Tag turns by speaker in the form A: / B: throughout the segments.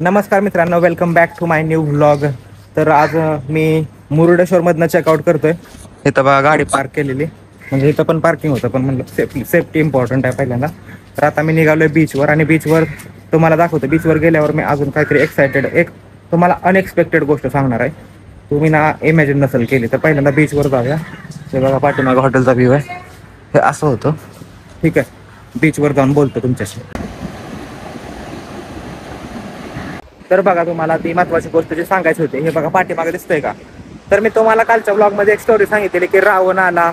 A: नमस्कार मित्रांनो, welcome back to my new vlog. तर आज मी मुरुडेश्वरमधनं चेकआउट करतोय. इथं बघा गाडी पार्क केलेली, म्हणजे इथं पण पार्किंग होतं, पण म्हणलं सेफ्टी इम्पॉर्टंट आहे पहिल्यांदा. तर आता मी निघालोय बीचवर, आणि बीचवर तुम्हाला दाखवतो. बीचवर गेल्यावर मी अजून काहीतरी एक्सायटेड, एक तुम्हाला अनएक्सपेक्टेड गोष्ट सांगणार आहे. तुम्ही ना इमॅजिन नसेल केली. तर पहिल्यांदा बीचवर जाऊया. ते बघा पाठीमागं हॉटेलचा व्ह्यू आहे. हे असं होतं. ठीक आहे, बीचवर जाऊन बोलतो तुमच्याशी. तर बघा, तुम्हाला ती महत्वाची गोष्ट जी सांगायची होती, हे बघा पाठीमागे दिसतंय का. तर मी तुम्हाला कालच्या ब्लॉगमध्ये एक स्टोरी सांगितलेली की रावण आला,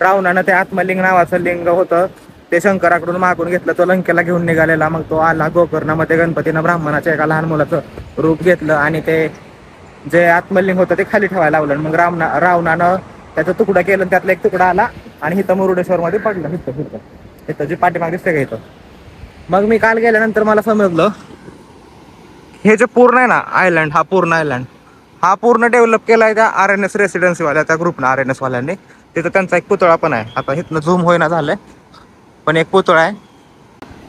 A: रावणानं ते आत्मलिंग नावाचं लिंग होतं ते शंकराकडून मागून घेतलं, तो लंकेला घेऊन निघालेला. मग तो आला गोकर्णामध्ये, गणपतीनं ब्राह्मणाच्या एका लहान मुलाचं रूप घेतलं आणि ते जे आत्मलिंग होतं ते खाली ठेवायला लावलं. मग रावणानं त्याचा तुकडा केलं, त्यातला एक तुकडा आला आणि इथं मुरुडेश्वरमध्ये पडलं. इथं जी पाठीमाग दिसते का इथं. मग मी काल गेल्यानंतर मला समजलं, हे जे पूर्ण आहे ना आयलंड, हा पूर्ण डेव्हलप केला आहे त्या RNS रेसिडेन्सीवाल्या, त्या ग्रुपनं, RNS वाल्यांनी. तिथं त्यांचा एक पुतळा पण आहे. आता इथनं झूम होईना झालंय, पण एक पुतळा आहे.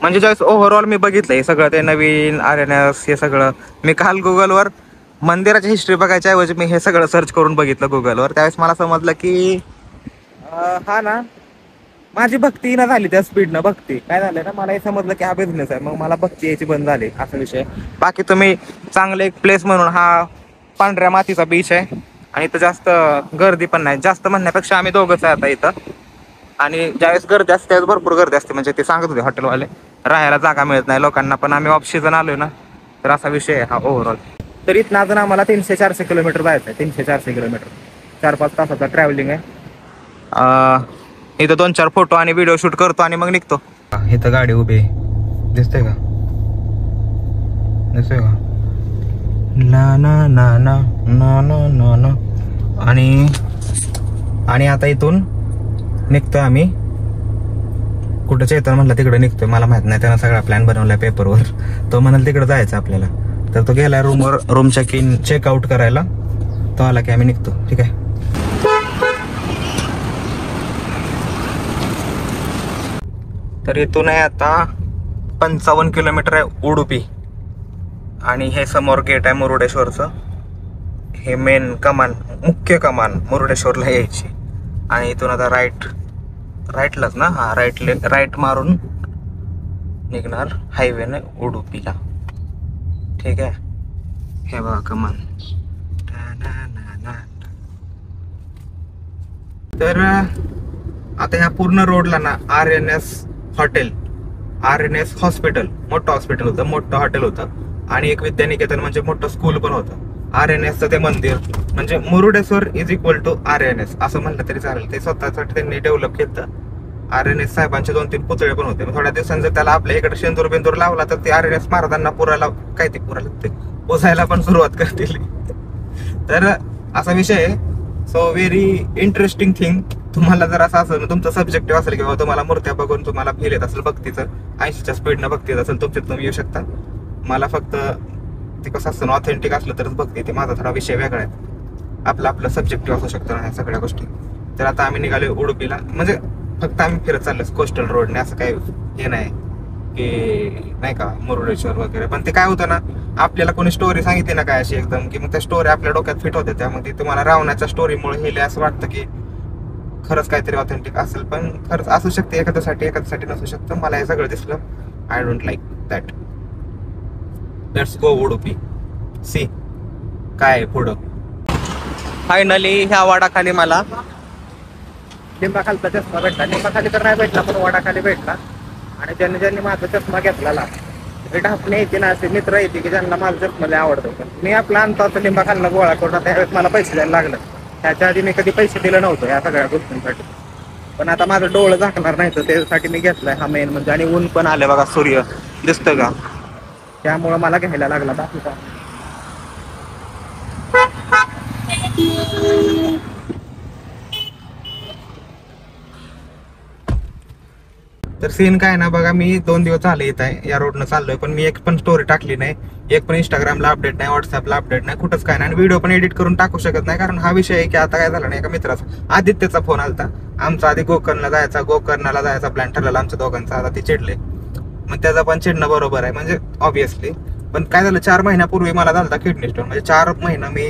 A: म्हणजे ज्यावेळेस ओव्हरऑल मी बघितलं हे सगळं, ते नवीन RNS हे सगळं, मी काल गुगलवर मंदिराची हिस्ट्री बघायच्या ऐवजी मी हे सगळं सर्च करून बघितलं गुगलवर. त्यावेळेस मला समजलं की हा ना, माझी भक्ती ना झाली त्या स्पीडनं. भक्ती काय झालं ना, मला हे समजलं की हा बिझनेस आहे. मग मला भक्ती यायची बंद झाली, असा विषय. बाकी तुम्ही चांगले एक प्लेस म्हणून, हा पांढऱ्या मातीचा बीच आहे आणि इथं जास्त गर्दी पण नाही. जास्त म्हणण्यापेक्षा आम्ही दोघंच आहे आता इथं. आणि ज्यावेळेस गर्दी असते त्यावेळेस भरपूर गर्दी असते, म्हणजे ते सांगत होते हॉटेलवाले, राहायला जागा मिळत नाही लोकांना. पण आम्ही ऑफ सीझन आलोय ना, तर असा विषय आहे हा ओव्हरऑल. तर इथनं अजून आम्हाला 300-400 किलोमीटर जायचं आहे. 300-400 किलोमीटर, 4-5 तासाचा ट्रॅव्हलिंग आहे. इथं 2-4 फोटो आणि व्हिडिओ शूट करतो आणि मग निघतो. इथं गाडी उभी दिसते का, दिसते का, ना ना ना ना ना ना ना ना. आणि आता इथून निघतोय आम्ही. कुठं चेतन म्हणला तिकडे निघतोय, मला माहित नाही, त्यानं सगळा प्लॅन बनवलाय पेपरवर. तो म्हणाल तिकडे जायचं आपल्याला, तर तो गेलाय रूमवर, रूम चेकआउट करायला. तो आला की आम्ही निघतो. ठीक आहे. तर इथून आहे आता 55 किलोमीटर आहे उडुपी, आणि हे समोर गेट आहे मुरुडेश्वरचं. हे मेन कमान, मुख्य कमान मुरुडेश्वरला यायची. आणि इथून आता राईटलाच ना, हा राईट मारून निघणार हायवेने उडुपीला. ठीक आहे. हे बघा कमान. तर आता ह्या पूर्ण रोडला ना RNS हॉटेल, RNS हॉस्पिटल, मोठं हॉस्पिटल होतं, मोठं हॉटेल होतं, आणि एक विद्यानिकेतन म्हणजे मोठं स्कूल पण होतं. RNSचं ते मंदिर, म्हणजे Murudeshwar is equal to RNS असं म्हणलं तरी चालेल. ते स्वतःसाठी त्यांनी डेव्हलप केलं. RNS साहेबांचे 2-3 पुतळे पण होते. थोड्या दिवसांनी जर त्याला आपल्या इकडे शेंदूर बिंदूर लावला तर ते RNS महाराजांना पोसायला पण सुरुवात करतील. तर असा विषय आहे. So very interesting thing. तुम्हाला जर असं असेल, तुमचं सब्जेक्टिव्ह असेल किंवा तुम्हाला मूर्त्या बघून तुम्हाला फील येत असेल भक्तीचं, 80च्या स्पीडनं भक्ती येत असेल, तुमच्यात तुम्ही येऊ शकता. मला फक्त ते कसं असतं, ऑथेंटिक असलं तरच भक्ती येते. माझा थोडा विषय वेगळा आहे. आपलं सब्जेक्टिव्ह असू शकतं ना सगळ्या गोष्टी. तर आता आम्ही निघालो उडुपीला, म्हणजे फक्त आम्ही फिरत चाललो कोस्टल रोडने, असं काही हे नाही की नाही का मुरुडेश्वर वगैरे. पण ते काय होतं ना, आपल्याला कोणी स्टोरी सांगितली ना काय अशी एकदम, की मग त्या स्टोरी आपल्या डोक्यात फिट होते. त्यामध्ये तुम्हाला रावणाच्या स्टोरीमुळे हेले असं वाटतं की खरंच काहीतरी ऑथेंटिक असेल, पण खरंच असू शकते, एखाद्यासाठी नसू शकतं. मला हे सगळं दिसलं. I don't like that. Let's go Udupi, see काय पुढं. फायनली ह्या वाडाखाली मला लिंबाखालचा चष्मा भेटला. लिंबाखाली तर नाही भेटला, पण वाडाखाली भेटला. आणि ज्यांनी माझा चष्मा घेतला, ढापणे येते ना, असे मित्र येते की ज्यांना माझा चष्मा लय आवडतो. पण मी आपला आणतो तर लिंबाखालला गोळा करून, त्यावेळेस मला पैसे द्यायला लागलं. त्याच्या आधी मी कधी पैसे दिले नव्हतं या सगळ्या गोष्टींसाठी. पण आता माझं डोळं झाकणार नाही, तर त्यासाठी मी घेतलाय हा मेन म्हणजे. आणि ऊन पण आले बघा, सूर्य दिसतं का, त्यामुळं मला घ्यायला लागला. बाकी का तर सीन काय ना बघा, मी 2 दिवस झाले येत आहे, या रोडनं चाललोय, पण मी एक पण स्टोरी टाकली नाही, एक पण इंस्टाग्रामला अपडेट नाही, व्हॉट्सअपला अपडेट नाही, कुठंच काय नाही. आणि व्हिडिओ पण एडिट करून टाकू शकत नाही, कारण हा विषय आहे की आता काय झालं नाही, एका मित्राचा, आदित्यचा फोन आलता. आमचा आधी गोकर्णाला जायचा प्लॅन ठरलेला आमच्या दोघांचा. आता ते चिडले, मग त्याचा पण चिडणं बरोबर आहे, म्हणजे ऑब्विसली. पण काय झालं 4 महिन्यापूर्वी मला झाला किडनी स्टोन. म्हणजे 4 महिना मी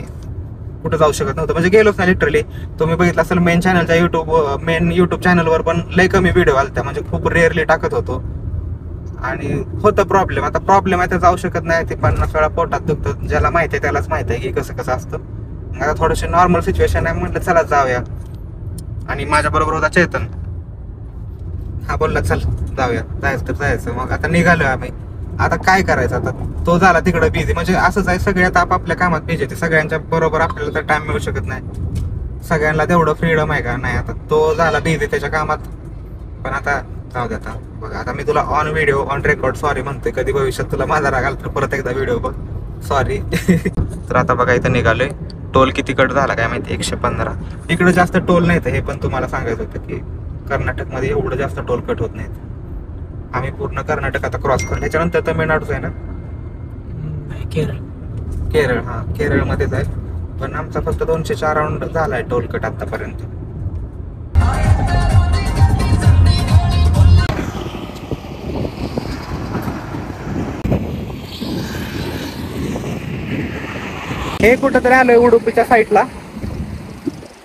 A: कुठं जाऊ शकत नव्हतं, म्हणजे गेलोच नाही लिटरली. तुम्ही बघितलं असेल मेन युट्यूब चॅनलवर पण लय कमी व्हिडिओ आलत्या, म्हणजे खूप रेअरली टाकत होतो. आणि होतं प्रॉब्लेम. आता प्रॉब्लेम आहे तर जाऊ शकत नाही. ते 50 वेळा पोटात दुखतं, ज्याला माहिती आहे त्यालाच माहिती आहे की कसं कसं असतं. आता थोडीशी नॉर्मल सिच्युएशन आहे, म्हटलं चला जाऊया. आणि माझ्या बरोबर होता चेतन. हा बोलला चल जाऊया, जायचं तर जायचं. मग आता निघालोय आम्ही. आता काय करायचं, आता तो झाला तिकडे बिझी. म्हणजे असंच आहे, सगळे आता आपापल्या कामात बिझी आहे. सगळ्यांच्या बरोबर आपल्याला तर टाइम मिळू शकत नाही. सगळ्यांना तेवढं फ्रीडम आहे का नाही. आता तो झाला बिझी त्याच्या कामात. पण आता जाऊ दे. आता बघा, आता मी तुला on video on record sorry म्हणतोय. कधी भविष्यात तुला माझा राग आला तर परत एकदा व्हिडिओ बघ, सॉरी. तर आता बघा इथं निघालोय. टोल किती कट झाला काय माहिती, 115. इकडे जास्त टोल नाही. हे पण तुम्हाला सांगायचं होतं की कर्नाटकमध्ये एवढं जास्त टोल कट होत नाहीत. आम्ही पूर्ण कर्नाटक आता क्रॉस करतो. त्याच्यानंतर तमिळनाडूच आहे ना, केरळ. हा, केरळमध्येच आहे. पण आमचा फक्त 204 राऊंड झालाय टोल कट आतापर्यंत. हे कुठंतरी आलोय उडुपीच्या साईडला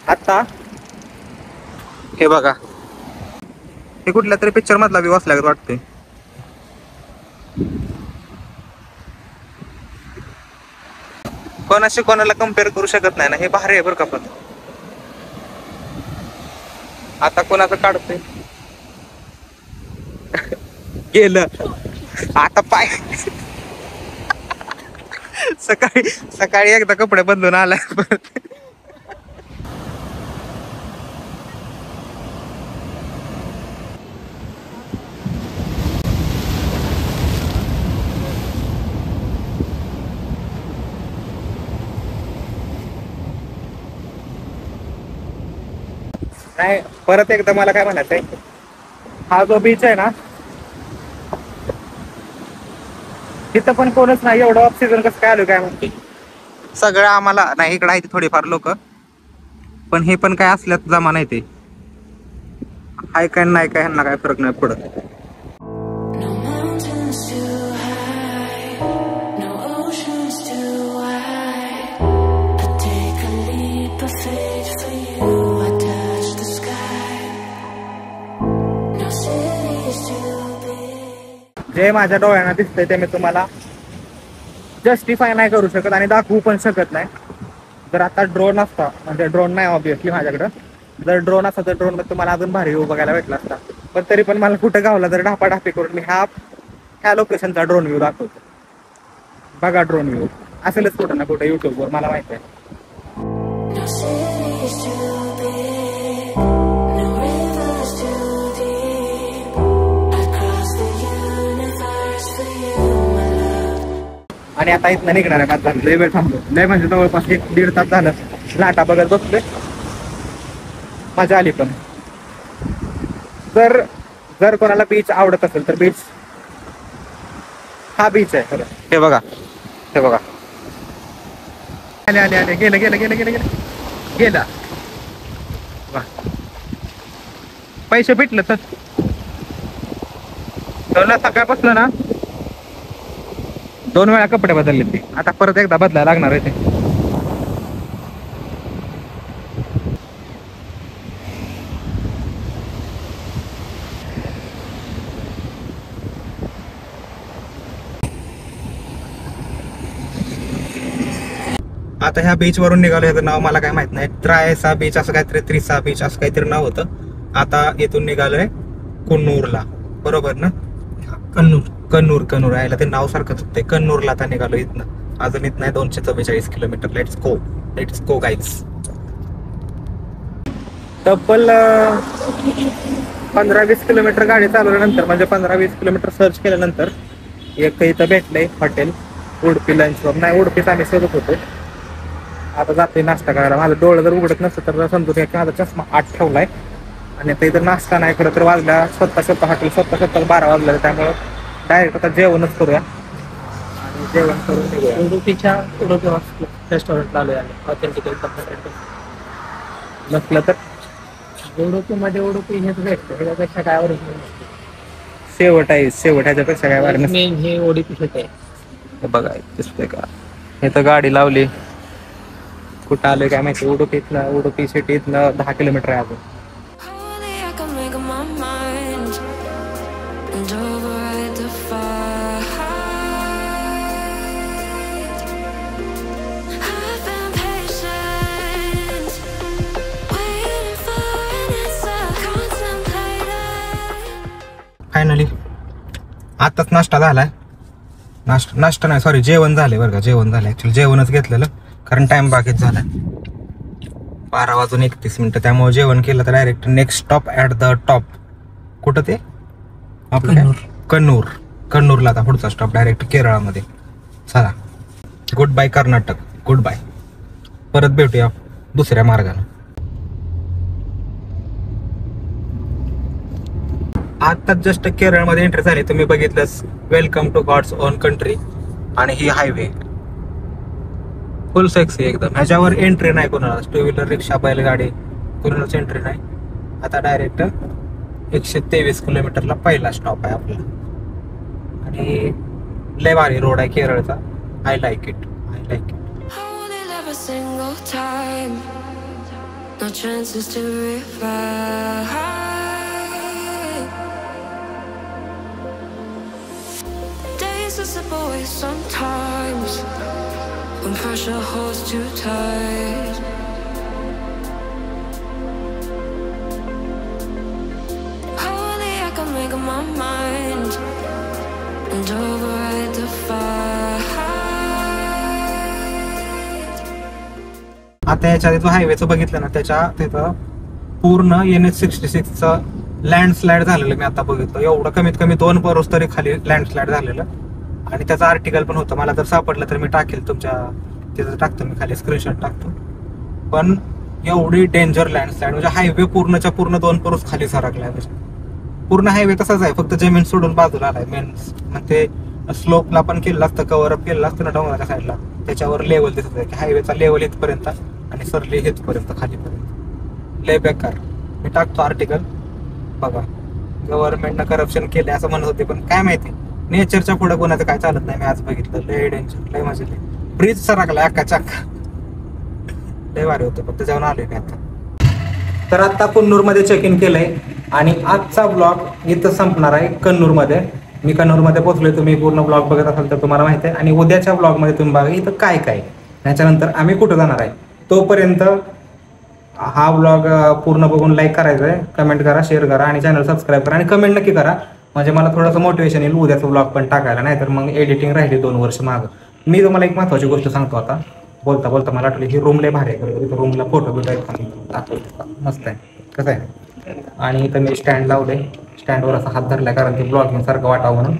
A: आता. हे बघा, हे कुठल्या तरी पिक्चर मधला व्यू असल्यागत वाटतंय. कोणाशी कोणाला कम्पेअर करू शकत नाही ना. हे भारी आहे बरं का. पण आता कोणाचं काढतोय गेलं आता पाय. सकाळी सकाळी एकदा कपडे बदलून आलाय परत. नाही, परत एकदा मला काय म्हणायचंय, हा जो बीच आहे ना, तिथं पण कोणच नाही. एवढं ऑक्सिजन कसं काय आलं काय म्हणते. सगळं आम्हाला नाही, इकडे आहे थोडीफार लोक, पण हे पण काय असल्यात जमा नाही. ते हाय काय नाही काय, ह्यांना काय फरक नाही पडत. जे माझ्या डोळ्यांना दिसतंय ते मी तुम्हाला जस्टिफाय नाही करू शकत आणि दाखवू पण शकत नाही. जर आता ड्रोन असता, म्हणजे ड्रोन नाही ऑब्विसली माझ्याकडं, जर ड्रोन असता तर ड्रोन मध्ये तुम्हाला अजून भारी व्ह्यू बघायला भेटला असता. पण तरी पण मला कुठं गावला तर ढापाढापी करून मी ह्या लोकेशनचा ड्रोन व्ह्यू दाखवतो. बघा ड्रोन व्ह्यू असेलच कुठं ना कुठं युट्यूबवर, मला माहिती आहे. आणि आता इथनं निघणार आहे. आता लय वेळ थांबलो, लय म्हणजे जवळपास 1-1.5 तास झालं लाटा बघत बसलोय. मजा आली. पण जर कोणाला बीच आवडत असेल तर बीच हा बीच आहे खरं. हे बघा, हे बघा, आले आले आले, गेलं गेलं गेलं गेलं गेलं गेलं. पैसे भेटलं तर सकाळपासून ना 2 वेळा कपडे बदलले. ते आता परत एकदा बदलायला लागणार आहे. ते आता ह्या बीच वरून निघालो. ह्याचं नाव मला काय माहित नाही. त्रायसा बीच असं काहीतरी, त्रिसा बीच असं काहीतरी नाव होतं. आता इथून निघालोय कन्नूरला, बरोबर ना? कन्नूर कन्नूर यायला ते नाव सारखंच होतं. कन्नूरला आता निघालो इथनं. अजून इथनं आहे 244 किलोमीटर. Let's go guys. तब्बल 15-20 किलोमीटर गाडी चालवल्यानंतर, म्हणजे 15-20 किलोमीटर सर्च केल्यानंतर एक इथं भेटलंय हॉटेल, उडपी लंच रूम. नाही, उडपीच आम्ही शोधत होतो. आता जाते नाश्ता करायला. माझं डोळं जर उघडत नसतं तर समजून घ्या की माझा चष्मा आत ठेवलाय. आणि आता इथं नाश्ता नाही, खरं तर वाजल्या स्वतः हॉटेल स्वतः 12 वाजले. त्यामुळं डायरेक्ट आता जेवणच करूया आणि जेवण करून निघूया.
B: उडुपीच्या रेस्टॉरंटला आलोय आम्ही. ऑथेंटिक
A: नसलं तर
B: उडुपीमध्ये उडुपी हेच भेटतं, ह्याच्यापेक्षा काय ओरिजिनल
A: शेवट ह्याच्यापेक्षा काय वाढ
B: मेन हे ओडीपी आहे.
A: हे बघा दिसतंय का, इथं गाडी लावली. कुठं आलोय काय माहिती. उडुपी सिटीतनं 10 किलोमीटर आहे अजून.
C: Only I can make up my mind and override the fight. I've been patient, waiting for an answer, contemplating.
A: Finally आताच नाश्ता झालाय. नाश्ता नाही, सॉरी, जेवण झालंय बरं का. जेवण झालं ऍक्च्युली, जेवणच घेतलेलं कारण टाइम बाकीच झालाय. 12:31. त्यामुळे जेवण केलं तर direct next stop at the top. कुठं ते आपलं कन्नूर. कन्नूरला आता पुढचा स्टॉप डायरेक्ट केरळामध्ये. चला, good bye Karnataka, good bye. परत भेटूया दुसऱ्या मार्गाने. आता जस्ट केरळमध्ये एंट्री झाली. तुम्ही बघितलंच, welcome to God's own country. आणि ही हायवे फुल सेक्सी एकदम. ह्याच्यावर एंट्री नाही कोणाला, 2 व्हीलर, रिक्षा, बैलगाडी, कोणालाच एंट्री नाही. आता डायरेक्ट 123 किलोमीटरला पहिला स्टॉप आहे आपला. आणि लय भारी रोड आहे केरळचा. I like it.
C: I only live a single time, no chances to revive. Days will slip away sometimes when pressure holds too tight. Only I can make up my mind and override the fight.
A: आता याच्या आधी जो हायवेचं बघितलं ना, त्याच्या तिथं पूर्ण NH66चं landslide झालेलं मी आता बघितलं. एवढं कमीत कमी 2 परोस तरी खाली लँडस्लाईड झालेलं. आणि त्याचं आर्टिकल पण होतं. मला जर सापडलं तर मी टाकेल तुमच्या तिथं, टाकतो मी खाली, स्क्रीनशॉट टाकतो. पण एवढी डेंजर लँडस्लाईड म्हणजे हायवे पूर्णच्या पूर्ण 2 परोस खाली सरकलाय. पूर्ण हायवे तसाच आहे, फक्त जमीन सोडून बाजूला आलाय. मेन म्हणजे स्लोपला पण केलं असतं, कव्हर अप केलं असतं ना डोंगराच्या साईडला, त्याच्यावर लेवल दिसत आहे की हायवेचा लेवल इथपर्यंत आणि सरली इथपर्यंत खालीपर्यंत. लय बेकार. मी टाकतो आर्टिकल बघा. गव्हर्नमेंटनं करप्शन केले असं म्हणत होते, पण काय माहिती, नेचरच्या पुढे कोणाचं काय चालत नाही. मी आज बघितलं, लय डेंजर, लय मजा. ब्रिज सरकला अक्काच्या अक्का. लय भारी होतं. फक्त जाऊन आलोय मी आता. तर आता कन्नूरमध्ये चेक इन केलंय आणि आजचा ब्लॉग इथं संपणार आहे कन्नूरमध्ये. मी कन्नूरमध्ये पोहोचलोय. तुम्ही पूर्ण ब्लॉग बघत असाल तर तुम्हाला माहिती आहे. आणि उद्याच्या ब्लॉगमध्ये तुम्ही बघा इथं काय काय, त्याच्यानंतर आम्ही कुठं जाणार आहे. तोपर्यंत हा ब्लॉग पूर्ण बघून लाईक करायचं आहे, कमेंट करा, शेअर करा आणि चॅनल सबस्क्राईब करा आणि कमेंट नक्की करा. म्हणजे मला थोडंसं मोटिवेशन येईल उद्याचं ब्लॉग पण टाकायला. नाही तर मग एडिटिंग राहिली 2 वर्ष मागं. मी तुम्हाला एक महत्त्वाची गोष्ट सांगतो आता. बोलता बोलता मला आठवली, ही रूम लय भारी आहे. रूमला फोटो बिटो दाखवतो, मस्त आहे. कसं आहे. आणि इथं मी स्टँड लावले. स्टँडवर असा हात धरला कारण ते ब्लॉगिंग सारखं वाटावं म्हणून.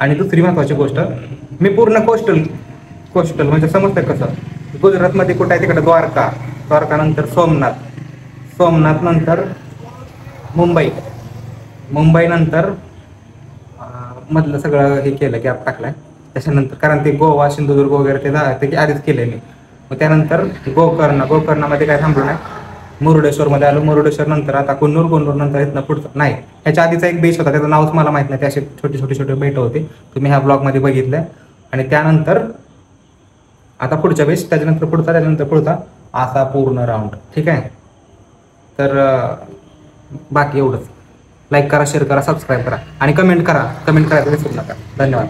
A: आणि दुसरी महत्त्वाची गोष्ट, मी पूर्ण कोस्टल म्हणजे समजतं कसं, गुजरातमध्ये कुठं आहे तिकडे द्वारका नंतर सोमनाथ नंतर मुंबई नंतर मधलं सगळं हे केलं, गॅप टाकलाय. त्याच्यानंतर कारण ते गोवा, सिंधुदुर्ग वगैरे ते आधीच केलंय मी. मग त्यानंतर गोकर्णामध्ये काय थांबलो नाही. मुरुडेश्वरमध्ये आलो. मुरुडेश्वर नंतर आता कन्नूर नंतर इथनं पुढचं नाही. ह्याच्या आधीचा एक बेट होता, त्याचं नावच मला माहित नाही. ते असे छोटे बेट होते, तुम्ही ह्या ब्लॉगमध्ये बघितलंय. आणि त्यानंतर आता पुढच्या बेस, त्याच्यानंतर पुढचा असा पूर्ण राऊंड. ठीक आहे. तर बाकी एवढंच. लाईक करा, शेअर करा, सबस्क्राईब करा आणि कमेंट करायला विसरू नका. धन्यवाद.